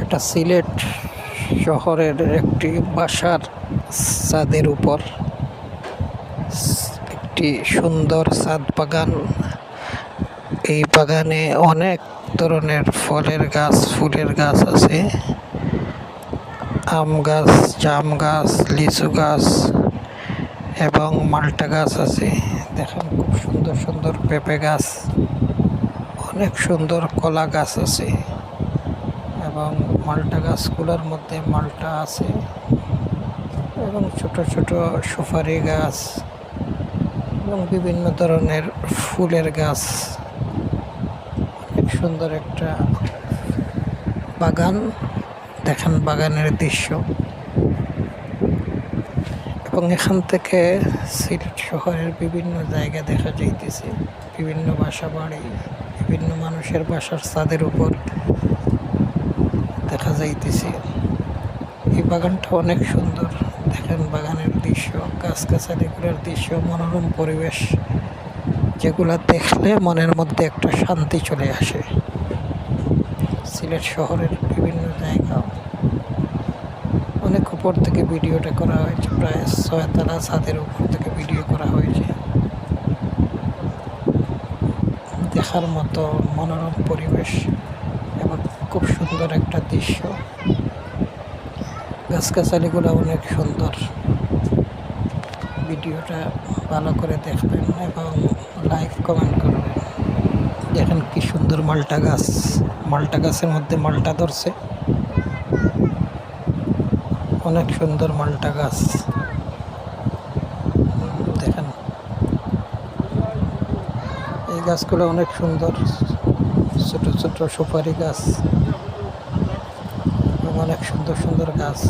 এটা সিলেট শহরের একটি বাসার ছাদের উপর একটি সুন্দর ছাদ বাগান। এই বাগানে অনেক ধরনের ফলের গাছ, ফুলের গাছ আছে। আম গাছ, জাম গাছ, লিচু গাছ এবং মাল্টা গাছ আছে। দেখেন খুব সুন্দর সুন্দর পেঁপে গাছ, অনেক সুন্দর কলা গাছ আছে এবং মাল্টা গাছগুলোর মধ্যে মাল্টা আছে এবং ছোট ছোট সুপারি গাছ এবং বিভিন্ন ধরনের ফুলের গাছ। অনেক সুন্দর একটা বাগান। দেখেন বাগানের দৃশ্য, এবং এখান থেকে সিলেট শহরের বিভিন্ন জায়গা দেখা যাইতেছে, বিভিন্ন বাসা বাড়ি, বিভিন্ন মানুষের বাসার ছাদের উপর দেখা যাইতেছে। এই বাগানটা অনেক সুন্দর। দেখেন বাগানের দৃশ্য, গাছগাছালিগুলোর দৃশ্য, মনোরম পরিবেশ, যেগুলা দেখলে মনের মধ্যে একটা শান্তি চলে আসে। সিলেট শহরের বিভিন্ন জায়গা অনেক উপর থেকে ভিডিওটা করা হয়েছে, প্রায় 6 তলা ছাদের উপর থেকে ভিডিও করা হয়েছে। দেখার মতো মনোরম পরিবেশ এবং খুব সুন্দর একটা দৃশ্য। গাছগাছালিগুলো অনেক সুন্দর। ভিডিওটা ভালো করে দেখবেন এবং লাইক কমেন্ট করবেন। দেখেন কি সুন্দর মাল্টা গাছ, মাল্টা গাছের মধ্যে মাল্টা ধরছে, অনেক সুন্দর মাল্টা গাছ। দেখেন এই গাছগুলো অনেক সুন্দর, ছোট ছোট সুপারি গাছ এবং অনেক সুন্দর সুন্দর গাছ।